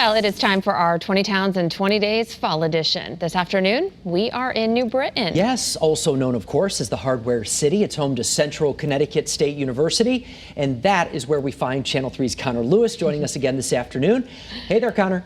Well, it is time for our 20 Towns in 20 Days Fall Edition. This afternoon, we are in New Britain. Yes, also known, of course, as the Hardware City. It's home to Central Connecticut State University, and that is where we find Channel 3's Connor Lewis joining us again this afternoon. Hey there, Connor.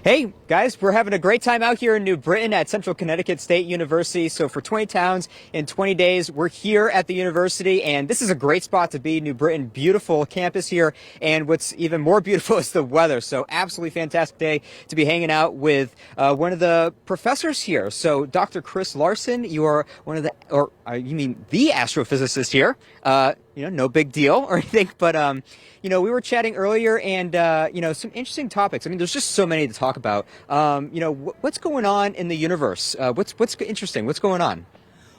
Hey guys, we're having a great time out here in New Britain at Central Connecticut State University. So for 20 Towns in 20 Days, we're here at the university, and this is a great spot to be. New Britain, beautiful campus here, and what's even more beautiful is the weather. So absolutely fantastic day to be hanging out with one of the professors here. So Dr. Chris Larson, you are one of the, you mean the astrophysicist here. No big deal or anything, but we were chatting earlier, and some interesting topics. I mean, there's just so many to talk about. What's going on in the universe? What's interesting? What's going on?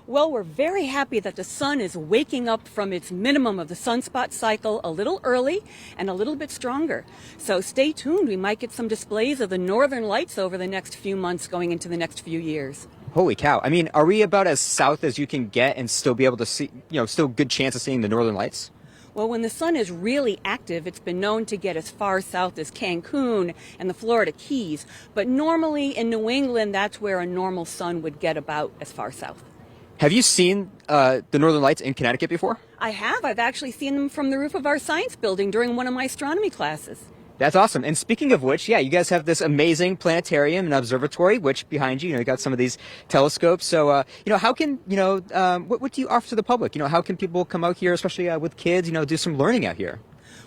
Well, we're very happy that the sun is waking up from its minimum of the sunspot cycle a little early and a little bit stronger. So stay tuned. We might get some displays of the northern lights over the next few months going into the next few years. Holy cow. I mean, are we about as south as you can get and still be able to see, still good chance of seeing the northern lights? Well, when the sun is really active, it's been known to get as far south as Cancun and the Florida Keys. But normally in New England, that's where a normal sun would get about as far south. Have you seen the northern lights in Connecticut before? I have. I've actually seen them from the roof of our science building during one of my astronomy classes. That's awesome. And speaking of which, yeah, you guys have this amazing planetarium and observatory, which behind you, you got some of these telescopes. So, how can, what do you offer to the public? How can people come out here, especially with kids, do some learning out here?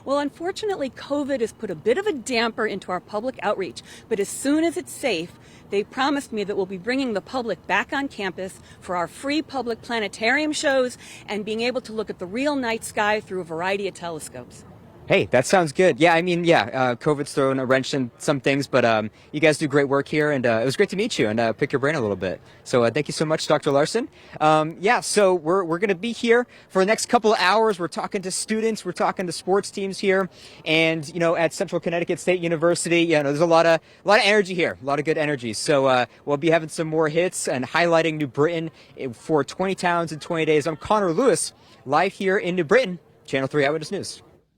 Well, unfortunately, COVID has put a bit of a damper into our public outreach. But as soon as it's safe, they promised me that we'll be bringing the public back on campus for our free public planetarium shows and being able to look at the real night sky through a variety of telescopes. Hey, that sounds good. Yeah, I mean, COVID's thrown a wrench in some things, but you guys do great work here, and it was great to meet you and pick your brain a little bit. So thank you so much, Dr. Larson. So we're going to be here for the next couple of hours. We're talking to students, we're talking to sports teams here, and at Central Connecticut State University, there's a lot of energy here, a lot of good energy. So we'll be having some more hits and highlighting New Britain for 20 Towns in 20 Days. I'm Connor Lewis, live here in New Britain, Channel 3 Eyewitness News.